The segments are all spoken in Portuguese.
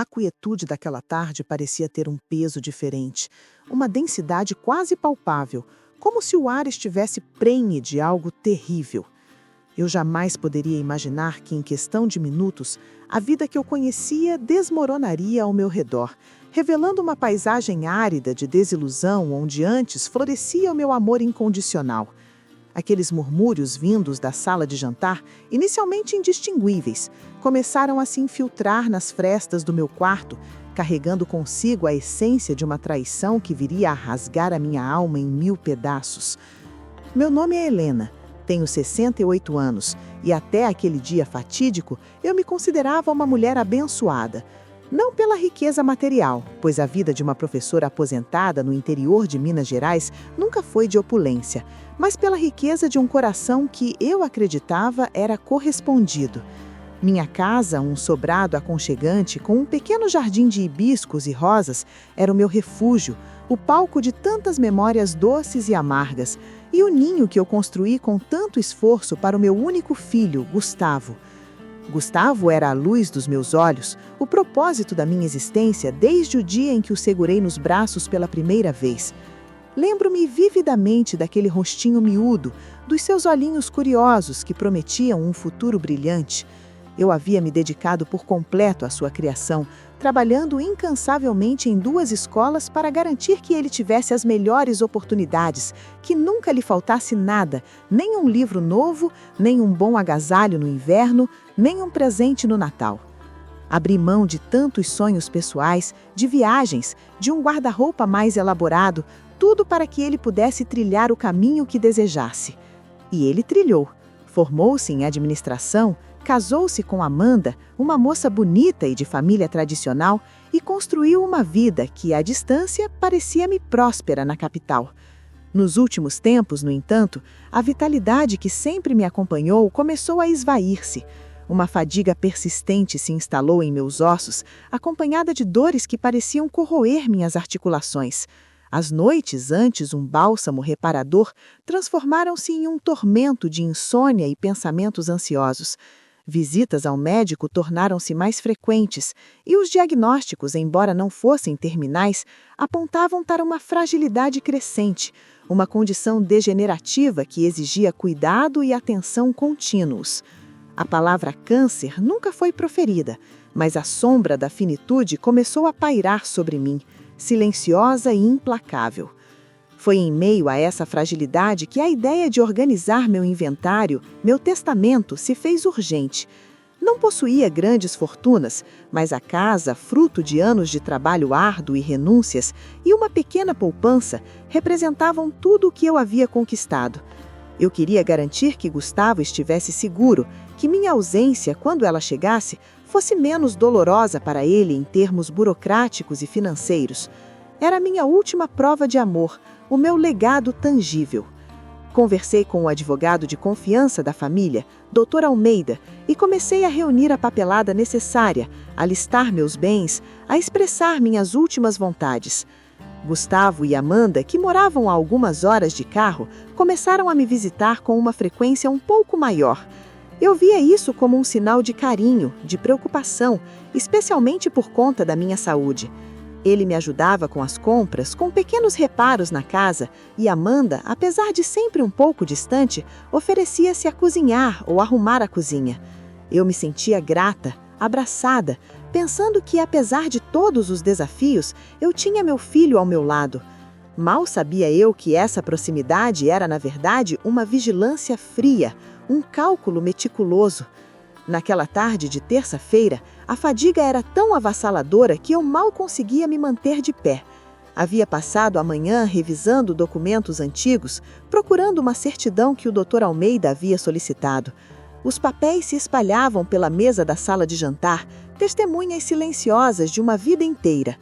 A quietude daquela tarde parecia ter um peso diferente, uma densidade quase palpável, como se o ar estivesse prenhe de algo terrível. Eu jamais poderia imaginar que, em questão de minutos, a vida que eu conhecia desmoronaria ao meu redor, revelando uma paisagem árida de desilusão onde antes florescia o meu amor incondicional. Aqueles murmúrios vindos da sala de jantar, inicialmente indistinguíveis, começaram a se infiltrar nas frestas do meu quarto, carregando consigo a essência de uma traição que viria a rasgar a minha alma em 1000 pedaços. Meu nome é Helena, tenho 68 anos e até aquele dia fatídico eu me considerava uma mulher abençoada. Não pela riqueza material, pois a vida de uma professora aposentada no interior de Minas Gerais nunca foi de opulência, mas pela riqueza de um coração que eu acreditava era correspondido. Minha casa, um sobrado aconchegante com um pequeno jardim de hibiscos e rosas, era o meu refúgio, o palco de tantas memórias doces e amargas, e o ninho que eu construí com tanto esforço para o meu único filho, Gustavo. Gustavo era a luz dos meus olhos, o propósito da minha existência desde o dia em que o segurei nos braços pela primeira vez. Lembro-me vividamente daquele rostinho miúdo, dos seus olhinhos curiosos que prometiam um futuro brilhante. Eu havia me dedicado por completo à sua criação, trabalhando incansavelmente em 2 escolas para garantir que ele tivesse as melhores oportunidades, que nunca lhe faltasse nada, nem um livro novo, nem um bom agasalho no inverno, nem um presente no Natal. Abri mão de tantos sonhos pessoais, de viagens, de um guarda-roupa mais elaborado, tudo para que ele pudesse trilhar o caminho que desejasse. E ele trilhou. Formou-se em administração, casou-se com Amanda, uma moça bonita e de família tradicional, e construiu uma vida que, à distância, parecia-me próspera na capital. Nos últimos tempos, no entanto, a vitalidade que sempre me acompanhou começou a esvair-se. Uma fadiga persistente se instalou em meus ossos, acompanhada de dores que pareciam corroer minhas articulações. As noites, antes um bálsamo reparador, transformaram-se em um tormento de insônia e pensamentos ansiosos. Visitas ao médico tornaram-se mais frequentes e os diagnósticos, embora não fossem terminais, apontavam para uma fragilidade crescente, uma condição degenerativa que exigia cuidado e atenção contínuos. A palavra câncer nunca foi proferida, mas a sombra da finitude começou a pairar sobre mim, silenciosa e implacável. Foi em meio a essa fragilidade que a ideia de organizar meu inventário, meu testamento, se fez urgente. Não possuía grandes fortunas, mas a casa, fruto de anos de trabalho árduo e renúncias, e uma pequena poupança, representavam tudo o que eu havia conquistado. Eu queria garantir que Gustavo estivesse seguro, que minha ausência, quando ela chegasse, fosse menos dolorosa para ele em termos burocráticos e financeiros. Era a minha última prova de amor, o meu legado tangível. Conversei com o advogado de confiança da família, Dr. Almeida, e comecei a reunir a papelada necessária, a listar meus bens, a expressar minhas últimas vontades. Gustavo e Amanda, que moravam a algumas horas de carro, começaram a me visitar com uma frequência um pouco maior. Eu via isso como um sinal de carinho, de preocupação, especialmente por conta da minha saúde. Ele me ajudava com as compras, com pequenos reparos na casa, e Amanda, apesar de sempre um pouco distante, oferecia-se a cozinhar ou arrumar a cozinha. Eu me sentia grata, abraçada, pensando que, apesar de todos os desafios, eu tinha meu filho ao meu lado. Mal sabia eu que essa proximidade era, na verdade, uma vigilância fria, um cálculo meticuloso. Naquela tarde de terça-feira, a fadiga era tão avassaladora que eu mal conseguia me manter de pé. Havia passado a manhã revisando documentos antigos, procurando uma certidão que o Dr. Almeida havia solicitado. Os papéis se espalhavam pela mesa da sala de jantar, testemunhas silenciosas de uma vida inteira.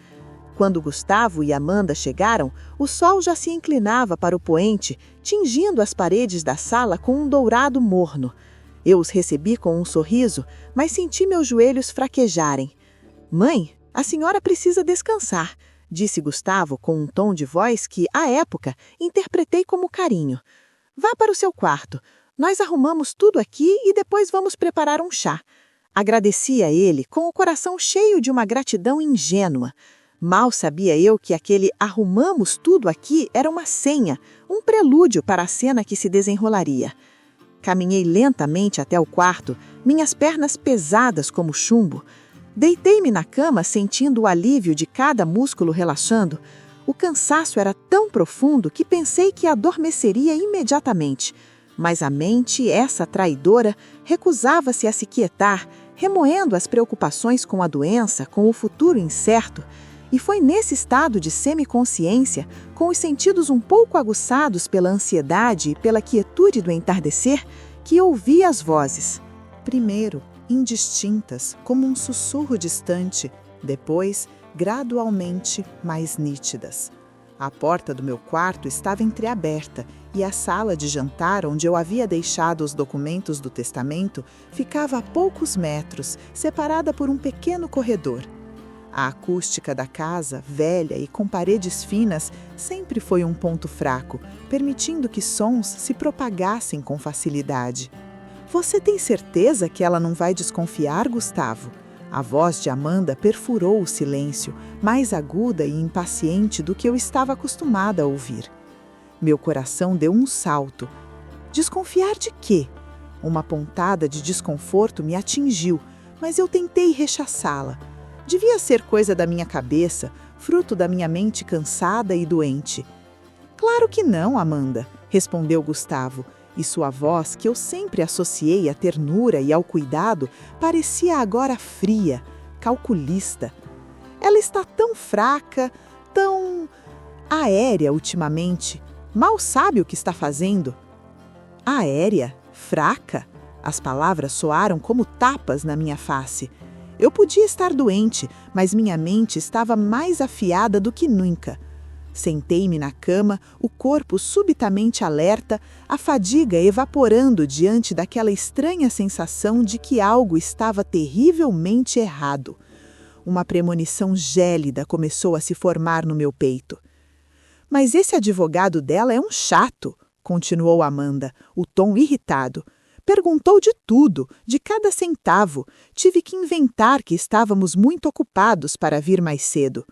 Quando Gustavo e Amanda chegaram, o sol já se inclinava para o poente, tingindo as paredes da sala com um dourado morno. Eu os recebi com um sorriso, mas senti meus joelhos fraquejarem. "Mãe, a senhora precisa descansar", disse Gustavo com um tom de voz que, à época, interpretei como carinho. "Vá para o seu quarto. Nós arrumamos tudo aqui e depois vamos preparar um chá. Agradeci a ele com o coração cheio de uma gratidão ingênua. Mal sabia eu que aquele "arrumamos tudo aqui" era uma senha, um prelúdio para a cena que se desenrolaria. Caminhei lentamente até o quarto, minhas pernas pesadas como chumbo. Deitei-me na cama sentindo o alívio de cada músculo relaxando. O cansaço era tão profundo que pensei que adormeceria imediatamente. Mas a mente, essa traidora, recusava-se a se quietar, remoendo as preocupações com a doença, com o futuro incerto. E foi nesse estado de semiconsciência, com os sentidos um pouco aguçados pela ansiedade e pela quietude do entardecer, que ouvi as vozes. Primeiro, indistintas, como um sussurro distante, depois, gradualmente, mais nítidas. A porta do meu quarto estava entreaberta e a sala de jantar, onde eu havia deixado os documentos do testamento, ficava a poucos metros, separada por um pequeno corredor. A acústica da casa, velha e com paredes finas, sempre foi um ponto fraco, permitindo que sons se propagassem com facilidade. Você tem certeza que ela não vai desconfiar, Gustavo? A voz de Amanda perfurou o silêncio, mais aguda e impaciente do que eu estava acostumada a ouvir. Meu coração deu um salto. Desconfiar de quê? Uma pontada de desconforto me atingiu, mas eu tentei rechaçá-la. Devia ser coisa da minha cabeça, fruto da minha mente cansada e doente. Claro que não, Amanda, respondeu Gustavo, e sua voz, que eu sempre associei à ternura e ao cuidado, parecia agora fria, calculista. Ela está tão fraca, tão aérea ultimamente. Mal sabe o que está fazendo. Aérea? Fraca? As palavras soaram como tapas na minha face. Eu podia estar doente, mas minha mente estava mais afiada do que nunca. Sentei-me na cama, o corpo subitamente alerta, a fadiga evaporando diante daquela estranha sensação de que algo estava terrivelmente errado. Uma premonição gélida começou a se formar no meu peito. Mas esse advogado dela é um chato, continuou Amanda, o tom irritado. Perguntou de tudo, de cada centavo. Tive que inventar que estávamos muito ocupados para vir mais cedo.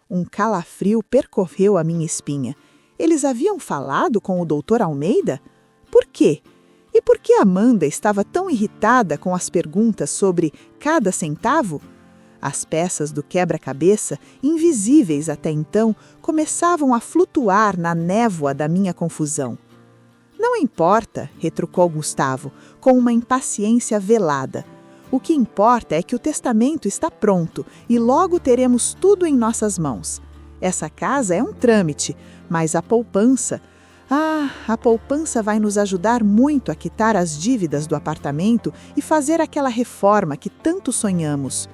Um calafrio percorreu a minha espinha. Eles haviam falado com o Dr. Almeida? Por quê? E por que Amanda estava tão irritada com as perguntas sobre cada centavo? As peças do quebra-cabeça, invisíveis até então, começavam a flutuar na névoa da minha confusão. Não importa, retrucou Gustavo, com uma impaciência velada. O que importa é que o testamento está pronto e logo teremos tudo em nossas mãos. Essa casa é um trâmite, mas a poupança... a poupança vai nos ajudar muito a quitar as dívidas do apartamento e fazer aquela reforma que tanto sonhamos.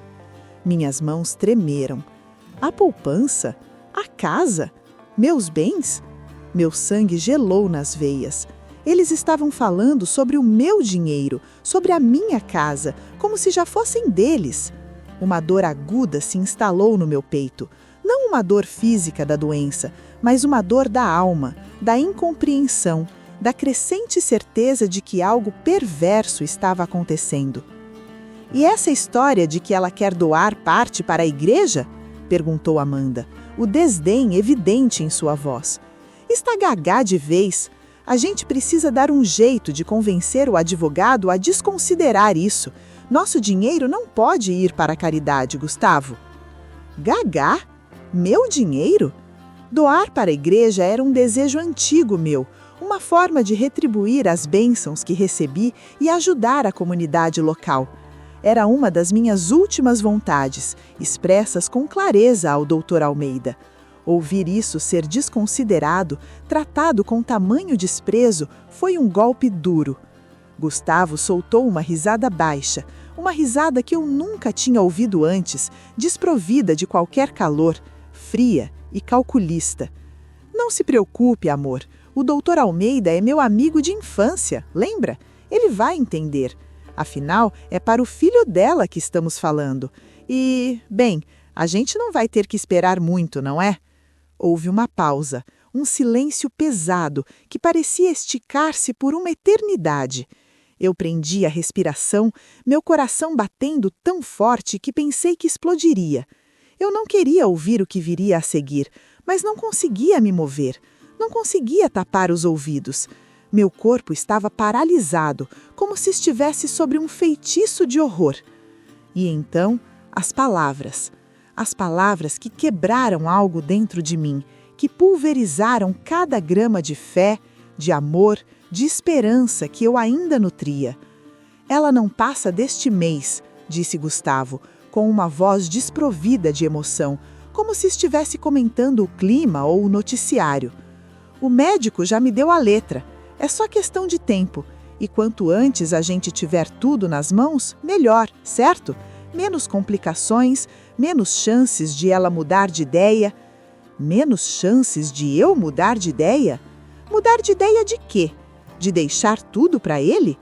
Minhas mãos tremeram. A poupança? A casa? Meus bens? Meu sangue gelou nas veias. Eles estavam falando sobre o meu dinheiro, sobre a minha casa, como se já fossem deles. Uma dor aguda se instalou no meu peito. Não uma dor física da doença, mas uma dor da alma, da incompreensão, da crescente certeza de que algo perverso estava acontecendo. E essa história de que ela quer doar parte para a igreja? Perguntou Amanda, o desdém evidente em sua voz. Está gagá de vez. A gente precisa dar um jeito de convencer o advogado a desconsiderar isso. Nosso dinheiro não pode ir para a caridade, Gustavo. Gagá? Meu dinheiro? Doar para a igreja era um desejo antigo meu, uma forma de retribuir as bênçãos que recebi e ajudar a comunidade local. Era uma das minhas últimas vontades, expressas com clareza ao Dr. Almeida. Ouvir isso ser desconsiderado, tratado com tamanho desprezo, foi um golpe duro. Gustavo soltou uma risada baixa, uma risada que eu nunca tinha ouvido antes, desprovida de qualquer calor, fria e calculista. Não se preocupe, amor. O Dr. Almeida é meu amigo de infância, lembra? Ele vai entender. Afinal, é para o filho dela que estamos falando. E, bem, a gente não vai ter que esperar muito, não é? Houve uma pausa, um silêncio pesado que parecia esticar-se por uma eternidade. Eu prendi a respiração, meu coração batendo tão forte que pensei que explodiria. Eu não queria ouvir o que viria a seguir, mas não conseguia me mover. Não conseguia tapar os ouvidos. Meu corpo estava paralisado, como se estivesse sobre um feitiço de horror. E então, as palavras. As palavras que quebraram algo dentro de mim, que pulverizaram cada grama de fé, de amor, de esperança que eu ainda nutria. Ela não passa deste mês, disse Gustavo, com uma voz desprovida de emoção, como se estivesse comentando o clima ou o noticiário. O médico já me deu a letra. É só questão de tempo. E quanto antes a gente tiver tudo nas mãos, melhor, certo? Menos complicações, menos chances de ela mudar de ideia. Menos chances de eu mudar de ideia? Mudar de ideia de quê? De deixar tudo para ele?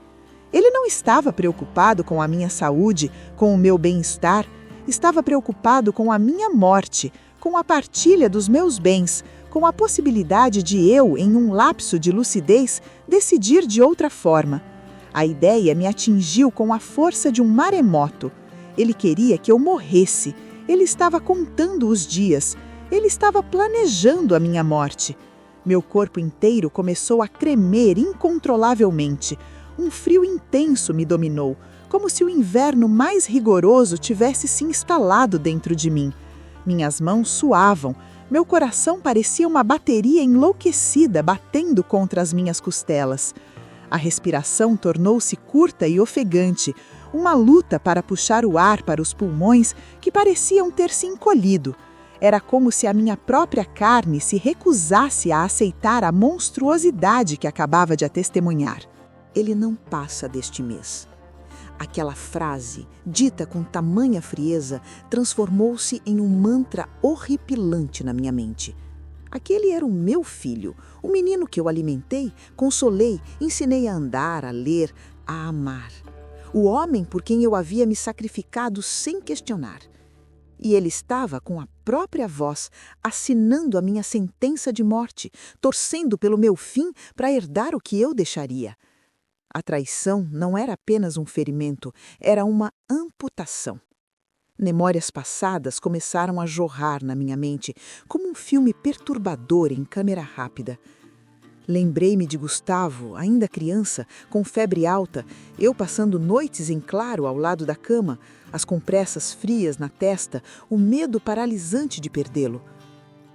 Ele não estava preocupado com a minha saúde, com o meu bem-estar. Estava preocupado com a minha morte, com a partilha dos meus bens, com a possibilidade de eu, em um lapso de lucidez, decidir de outra forma. A ideia me atingiu com a força de um maremoto. Ele queria que eu morresse. Ele estava contando os dias. Ele estava planejando a minha morte. Meu corpo inteiro começou a tremer incontrolavelmente. Um frio intenso me dominou, como se o inverno mais rigoroso tivesse se instalado dentro de mim. Minhas mãos suavam, meu coração parecia uma bateria enlouquecida batendo contra as minhas costelas. A respiração tornou-se curta e ofegante, uma luta para puxar o ar para os pulmões que pareciam ter se encolhido. Era como se a minha própria carne se recusasse a aceitar a monstruosidade que acabava de testemunhar. Ele não passa deste mês. Aquela frase, dita com tamanha frieza, transformou-se em um mantra horripilante na minha mente. Aquele era o meu filho, o menino que eu alimentei, consolei, ensinei a andar, a ler, a amar. O homem por quem eu havia me sacrificado sem questionar. E ele estava com a própria voz assinando a minha sentença de morte, torcendo pelo meu fim para herdar o que eu deixaria. A traição não era apenas um ferimento, era uma amputação. Memórias passadas começaram a jorrar na minha mente, como um filme perturbador em câmera rápida. Lembrei-me de Gustavo, ainda criança, com febre alta, eu passando noites em claro ao lado da cama, as compressas frias na testa, o medo paralisante de perdê-lo.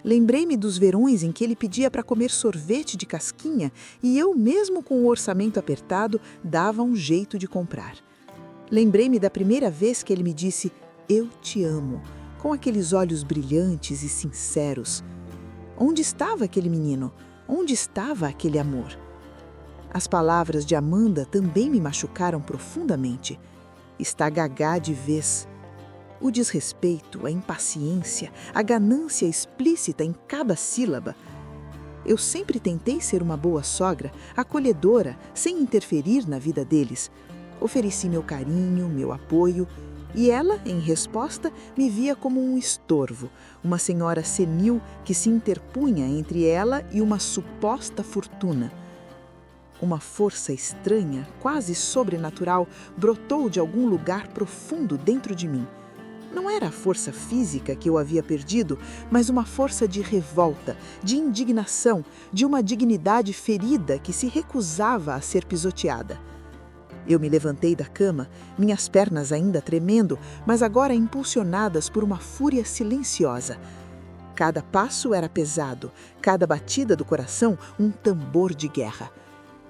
Lembrei-me dos verões em que ele pedia para comer sorvete de casquinha e eu, mesmo com o orçamento apertado, dava um jeito de comprar. Lembrei-me da primeira vez que ele me disse "Eu te amo", com aqueles olhos brilhantes e sinceros. Onde estava aquele menino? Onde estava aquele amor? As palavras de Amanda também me machucaram profundamente. Está gagá de vez. O desrespeito, a impaciência, a ganância explícita em cada sílaba. Eu sempre tentei ser uma boa sogra, acolhedora, sem interferir na vida deles. Ofereci meu carinho, meu apoio, e ela, em resposta, me via como um estorvo, uma senhora senil que se interpunha entre ela e uma suposta fortuna. Uma força estranha, quase sobrenatural, brotou de algum lugar profundo dentro de mim. Não era a força física que eu havia perdido, mas uma força de revolta, de indignação, de uma dignidade ferida que se recusava a ser pisoteada. Eu me levantei da cama, minhas pernas ainda tremendo, mas agora impulsionadas por uma fúria silenciosa. Cada passo era pesado, cada batida do coração um tambor de guerra.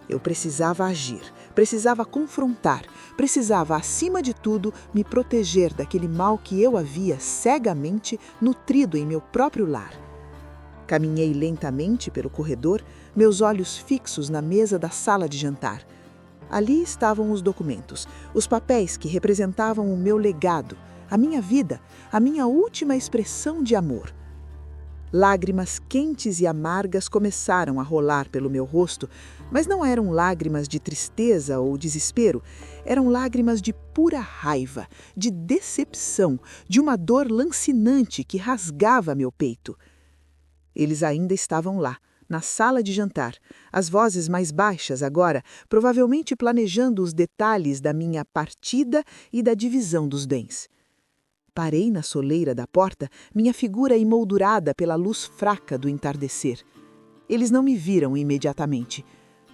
Eu precisava agir, precisava confrontar, precisava, acima de tudo, me proteger daquele mal que eu havia cegamente nutrido em meu próprio lar. Caminhei lentamente pelo corredor, meus olhos fixos na mesa da sala de jantar. Ali estavam os documentos, os papéis que representavam o meu legado, a minha vida, a minha última expressão de amor. Lágrimas quentes e amargas começaram a rolar pelo meu rosto, mas não eram lágrimas de tristeza ou desespero, eram lágrimas de pura raiva, de decepção, de uma dor lancinante que rasgava meu peito. Eles ainda estavam lá, Na sala de jantar, as vozes mais baixas agora, provavelmente planejando os detalhes da minha partida e da divisão dos bens. Parei na soleira da porta, minha figura emoldurada pela luz fraca do entardecer. Eles não me viram imediatamente.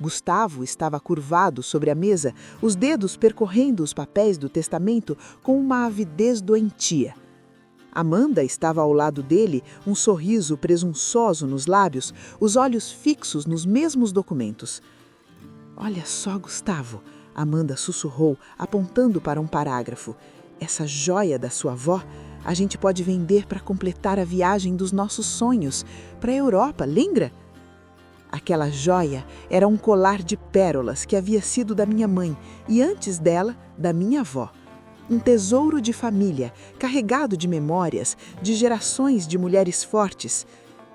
Gustavo estava curvado sobre a mesa, os dedos percorrendo os papéis do testamento com uma avidez doentia. Amanda estava ao lado dele, um sorriso presunçoso nos lábios, os olhos fixos nos mesmos documentos. "Olha só, Gustavo", Amanda sussurrou, apontando para um parágrafo. "Essa joia da sua avó, a gente pode vender para completar a viagem dos nossos sonhos, para a Europa, lembra?" Aquela joia era um colar de pérolas que havia sido da minha mãe e, antes dela, da minha avó. Um tesouro de família, carregado de memórias, de gerações de mulheres fortes.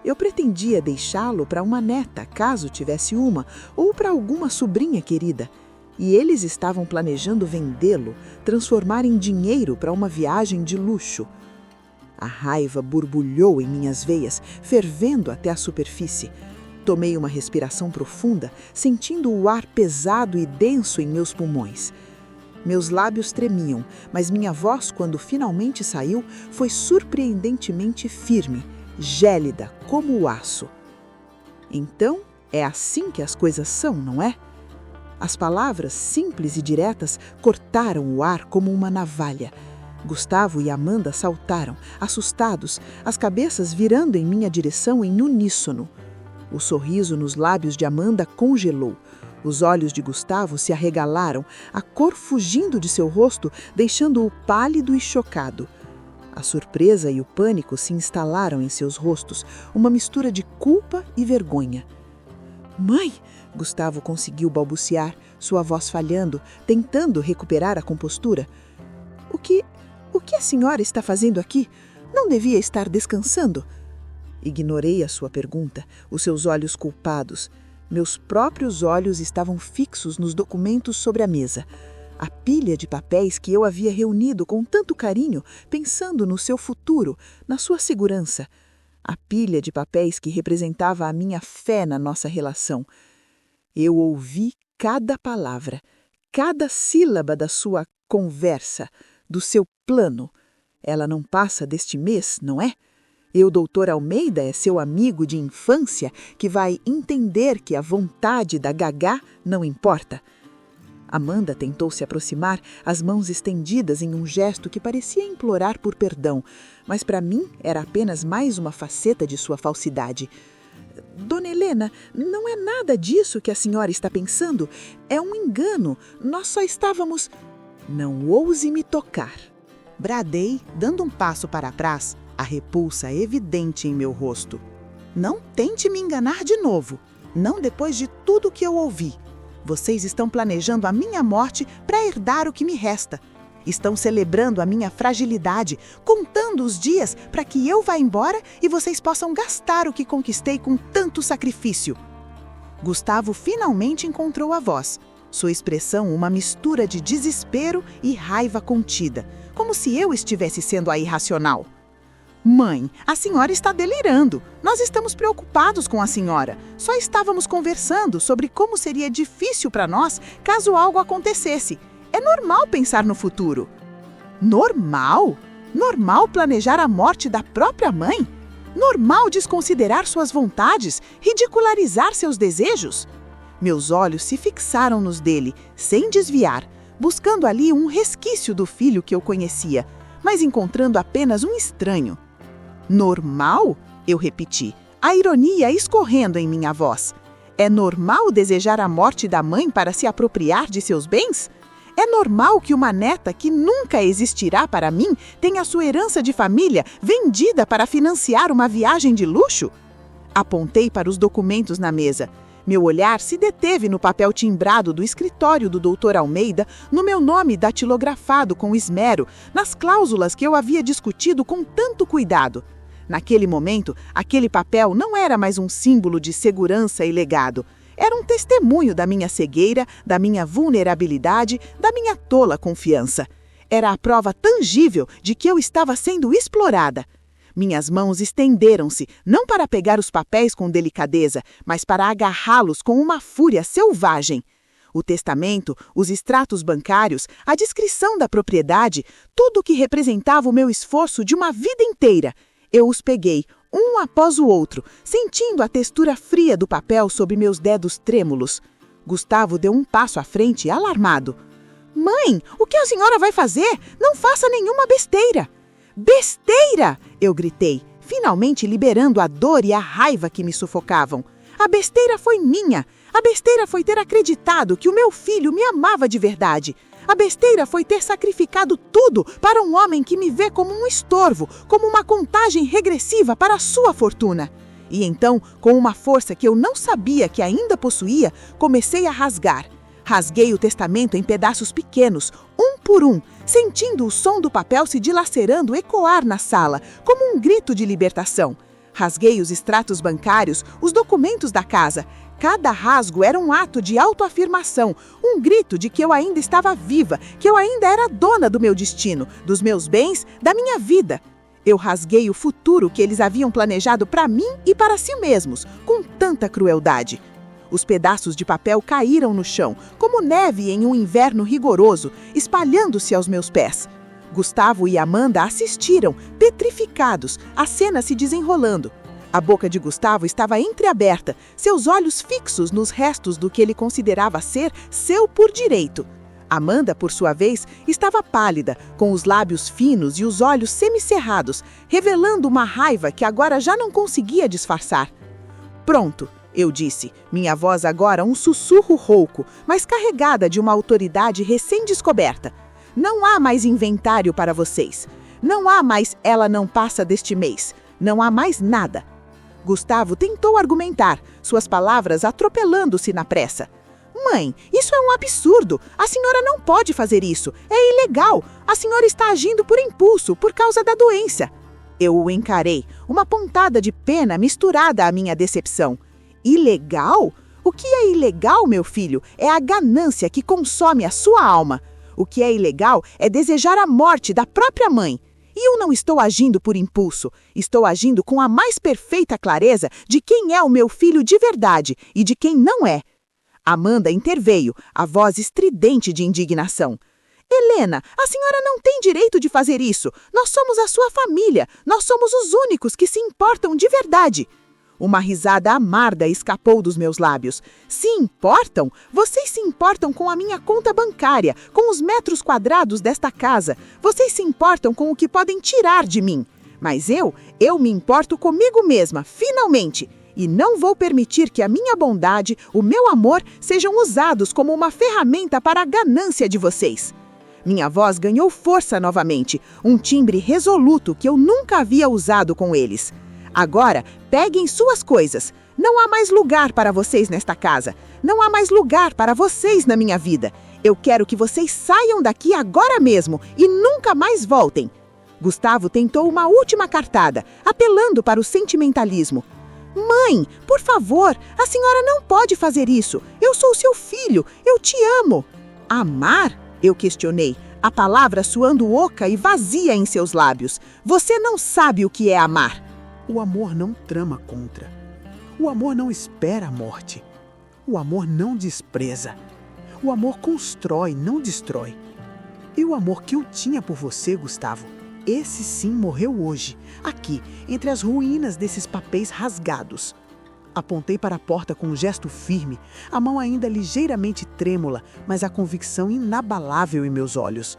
Eu pretendia deixá-lo para uma neta, caso tivesse uma, ou para alguma sobrinha querida. E eles estavam planejando vendê-lo, transformar em dinheiro para uma viagem de luxo. A raiva borbulhou em minhas veias, fervendo até a superfície. Tomei uma respiração profunda, sentindo o ar pesado e denso em meus pulmões. Meus lábios tremiam, mas minha voz, quando finalmente saiu, foi surpreendentemente firme, gélida como o aço. "Então, é assim que as coisas são, não é?" As palavras, simples e diretas, cortaram o ar como uma navalha. Gustavo e Amanda saltaram, assustados, as cabeças virando em minha direção em uníssono. O sorriso nos lábios de Amanda congelou. Os olhos de Gustavo se arregalaram, a cor fugindo de seu rosto, deixando-o pálido e chocado. A surpresa e o pânico se instalaram em seus rostos, uma mistura de culpa e vergonha. "Mãe!" Gustavo conseguiu balbuciar, sua voz falhando, tentando recuperar a compostura. O que a senhora está fazendo aqui? Não devia estar descansando?" Ignorei a sua pergunta, os seus olhos culpados. Meus próprios olhos estavam fixos nos documentos sobre a mesa. A pilha de papéis que eu havia reunido com tanto carinho, pensando no seu futuro, na sua segurança. A pilha de papéis que representava a minha fé na nossa relação. Eu ouvi cada palavra, cada sílaba da sua conversa, do seu plano. Ela não passa deste mês, não é? O Dr. Almeida é seu amigo de infância que vai entender que a vontade da Gagá não importa. Amanda tentou se aproximar, as mãos estendidas em um gesto que parecia implorar por perdão, mas para mim era apenas mais uma faceta de sua falsidade. "Dona Helena, não é nada disso que a senhora está pensando. É um engano. Nós só estávamos..." "Não ouse me tocar." Bradei, dando um passo para trás, a repulsa evidente em meu rosto. "Não tente me enganar de novo. Não depois de tudo que eu ouvi. Vocês estão planejando a minha morte para herdar o que me resta. Estão celebrando a minha fragilidade, contando os dias para que eu vá embora e vocês possam gastar o que conquistei com tanto sacrifício." Gustavo finalmente encontrou a voz. Sua expressão uma mistura de desespero e raiva contida, como se eu estivesse sendo a irracional. "Mãe, a senhora está delirando. Nós estamos preocupados com a senhora. Só estávamos conversando sobre como seria difícil para nós caso algo acontecesse. É normal pensar no futuro." "Normal? Normal planejar a morte da própria mãe? Normal desconsiderar suas vontades, ridicularizar seus desejos?" Meus olhos se fixaram nos dele, sem desviar, buscando ali um resquício do filho que eu conhecia, mas encontrando apenas um estranho. "Normal?" eu repeti, a ironia escorrendo em minha voz. "É normal desejar a morte da mãe para se apropriar de seus bens? É normal que uma neta que nunca existirá para mim tenha sua herança de família vendida para financiar uma viagem de luxo?" Apontei para os documentos na mesa. Meu olhar se deteve no papel timbrado do escritório do Dr. Almeida, no meu nome datilografado com esmero, nas cláusulas que eu havia discutido com tanto cuidado. Naquele momento, aquele papel não era mais um símbolo de segurança e legado. Era um testemunho da minha cegueira, da minha vulnerabilidade, da minha tola confiança. Era a prova tangível de que eu estava sendo explorada. Minhas mãos estenderam-se, não para pegar os papéis com delicadeza, mas para agarrá-los com uma fúria selvagem. O testamento, os extratos bancários, a descrição da propriedade, tudo o que representava o meu esforço de uma vida inteira. Eu os peguei, um após o outro, sentindo a textura fria do papel sob meus dedos trêmulos. Gustavo deu um passo à frente, alarmado. Mãe, o que a senhora vai fazer? Não faça nenhuma besteira! Besteira! Eu gritei, finalmente liberando a dor e a raiva que me sufocavam. A besteira foi minha. A besteira foi ter acreditado que o meu filho me amava de verdade. A besteira foi ter sacrificado tudo para um homem que me vê como um estorvo, como uma contagem regressiva para a sua fortuna. E então, com uma força que eu não sabia que ainda possuía, comecei a rasgar. Rasguei o testamento em pedaços pequenos, um por um, sentindo o som do papel se dilacerando ecoar na sala, como um grito de libertação. Rasguei os extratos bancários, os documentos da casa. Cada rasgo era um ato de autoafirmação, um grito de que eu ainda estava viva, que eu ainda era dona do meu destino, dos meus bens, da minha vida. Eu rasguei o futuro que eles haviam planejado para mim e para si mesmos, com tanta crueldade. Os pedaços de papel caíram no chão, como neve em um inverno rigoroso, espalhando-se aos meus pés. Gustavo e Amanda assistiram, petrificados, a cena se desenrolando. A boca de Gustavo estava entreaberta, seus olhos fixos nos restos do que ele considerava ser seu por direito. Amanda, por sua vez, estava pálida, com os lábios finos e os olhos semicerrados, revelando uma raiva que agora já não conseguia disfarçar. Pronto, eu disse, minha voz agora um sussurro rouco, mas carregada de uma autoridade recém-descoberta. Não há mais inventário para vocês. Não há mais ela não passa deste mês. Não há mais nada. Gustavo tentou argumentar, suas palavras atropelando-se na pressa. Mãe, isso é um absurdo. A senhora não pode fazer isso. É ilegal. A senhora está agindo por impulso, por causa da doença. Eu o encarei, uma pontada de pena misturada à minha decepção. Ilegal? O que é ilegal, meu filho, é a ganância que consome a sua alma. O que é ilegal é desejar a morte da própria mãe. E eu não estou agindo por impulso. Estou agindo com a mais perfeita clareza de quem é o meu filho de verdade e de quem não é. Amanda interveio, a voz estridente de indignação. Helena, a senhora não tem direito de fazer isso. Nós somos a sua família. Nós somos os únicos que se importam de verdade. Uma risada amarga escapou dos meus lábios. Se importam? Vocês se importam com a minha conta bancária, com os metros quadrados desta casa. Vocês se importam com o que podem tirar de mim. Mas eu me importo comigo mesma, finalmente. E não vou permitir que a minha bondade, o meu amor, sejam usados como uma ferramenta para a ganância de vocês. Minha voz ganhou força novamente, um timbre resoluto que eu nunca havia usado com eles. Agora, peguem suas coisas. Não há mais lugar para vocês nesta casa. Não há mais lugar para vocês na minha vida. Eu quero que vocês saiam daqui agora mesmo e nunca mais voltem. Gustavo tentou uma última cartada, apelando para o sentimentalismo. Mãe, por favor, a senhora não pode fazer isso. Eu sou seu filho, eu te amo. Amar? Eu questionei, a palavra soando oca e vazia em seus lábios. Você não sabe o que é amar. O amor não trama contra. O amor não espera a morte. O amor não despreza. O amor constrói, não destrói. E o amor que eu tinha por você, Gustavo, esse sim morreu hoje, aqui, entre as ruínas desses papéis rasgados. Apontei para a porta com um gesto firme, a mão ainda ligeiramente trêmula, mas a convicção inabalável em meus olhos.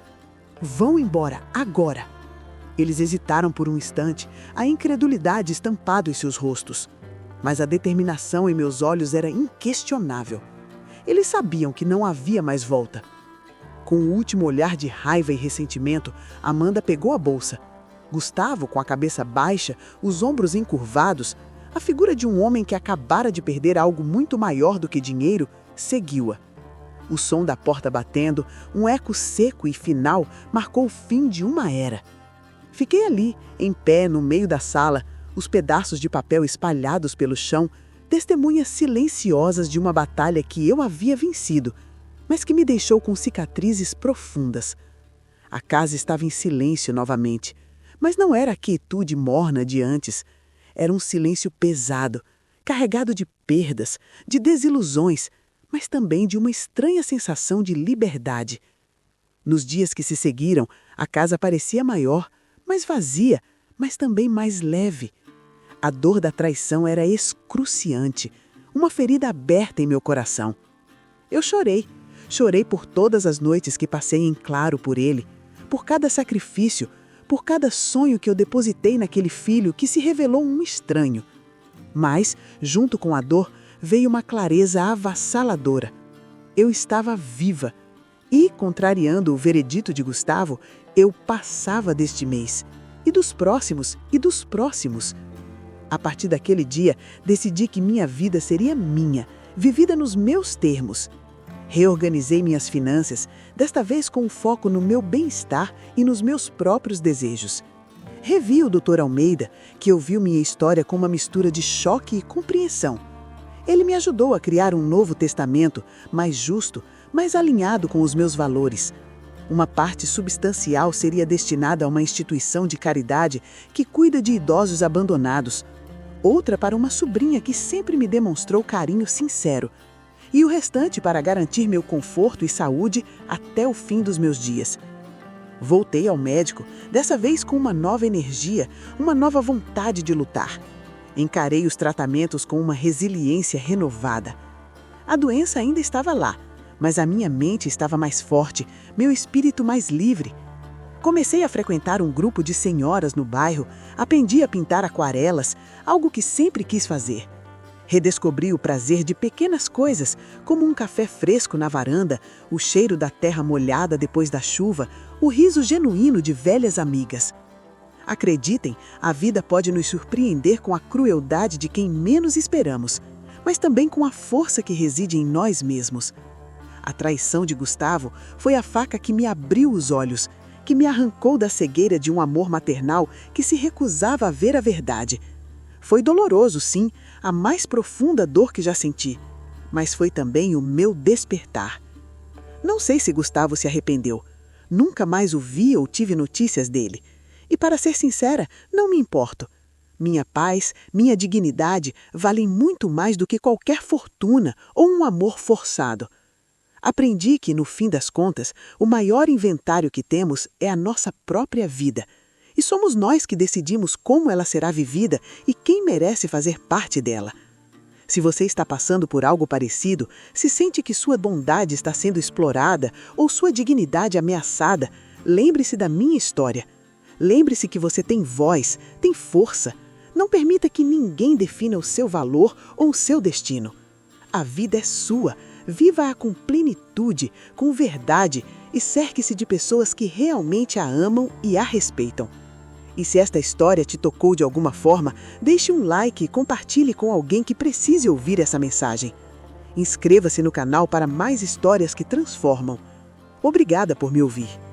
Vão embora, agora! Eles hesitaram por um instante, a incredulidade estampada em seus rostos. Mas a determinação em meus olhos era inquestionável. Eles sabiam que não havia mais volta. Com o último olhar de raiva e ressentimento, Amanda pegou a bolsa. Gustavo, com a cabeça baixa, os ombros encurvados, a figura de um homem que acabara de perder algo muito maior do que dinheiro, seguiu-a. O som da porta batendo, um eco seco e final, marcou o fim de uma era. Fiquei ali, em pé, no meio da sala, os pedaços de papel espalhados pelo chão, testemunhas silenciosas de uma batalha que eu havia vencido, mas que me deixou com cicatrizes profundas. A casa estava em silêncio novamente, Mas não era a quietude morna de antes. Era um silêncio pesado, carregado de perdas, de desilusões, mas também de uma estranha sensação de liberdade. Nos dias que se seguiram, a casa parecia maior, mais vazia, mas também mais leve. A dor da traição era excruciante, uma ferida aberta em meu coração. Eu chorei. Chorei por todas as noites que passei em claro por ele, por cada sacrifício, por cada sonho que eu depositei naquele filho que se revelou um estranho. Mas, junto com a dor, veio uma clareza avassaladora. Eu estava viva e, contrariando o veredito de Gustavo, eu passava deste mês, e dos próximos, e dos próximos. A partir daquele dia, decidi que minha vida seria minha, vivida nos meus termos. Reorganizei minhas finanças, desta vez com foco no meu bem-estar e nos meus próprios desejos. Revi o Dr. Almeida, que ouviu minha história com uma mistura de choque e compreensão. Ele me ajudou a criar um novo testamento, mais justo, mais alinhado com os meus valores. Uma parte substancial seria destinada a uma instituição de caridade que cuida de idosos abandonados. Outra para uma sobrinha que sempre me demonstrou carinho sincero. E o restante para garantir meu conforto e saúde até o fim dos meus dias. Voltei ao médico, dessa vez com uma nova energia, uma nova vontade de lutar. Encarei os tratamentos com uma resiliência renovada. A doença ainda estava lá, mas a minha mente estava mais forte, meu espírito mais livre. Comecei a frequentar um grupo de senhoras no bairro, aprendi a pintar aquarelas, algo que sempre quis fazer. Redescobri o prazer de pequenas coisas, como um café fresco na varanda, o cheiro da terra molhada depois da chuva, o riso genuíno de velhas amigas. Acreditem, a vida pode nos surpreender com a crueldade de quem menos esperamos, mas também com a força que reside em nós mesmos. A traição de Gustavo foi a faca que me abriu os olhos, que me arrancou da cegueira de um amor maternal que se recusava a ver a verdade. Foi doloroso, sim, a mais profunda dor que já senti, mas foi também o meu despertar. Não sei se Gustavo se arrependeu. Nunca mais o vi ou tive notícias dele. E, para ser sincera, não me importo. Minha paz, minha dignidade valem muito mais do que qualquer fortuna ou um amor forçado. Aprendi que, no fim das contas, o maior inventário que temos é a nossa própria vida. E somos nós que decidimos como ela será vivida e quem merece fazer parte dela. Se você está passando por algo parecido, se sente que sua bondade está sendo explorada ou sua dignidade ameaçada, lembre-se da minha história. Lembre-se que você tem voz, tem força. Não permita que ninguém defina o seu valor ou o seu destino. A vida é sua. Viva-a com plenitude, com verdade e cerque-se de pessoas que realmente a amam e a respeitam. E se esta história te tocou de alguma forma, deixe um like e compartilhe com alguém que precise ouvir essa mensagem. Inscreva-se no canal para mais histórias que transformam. Obrigada por me ouvir.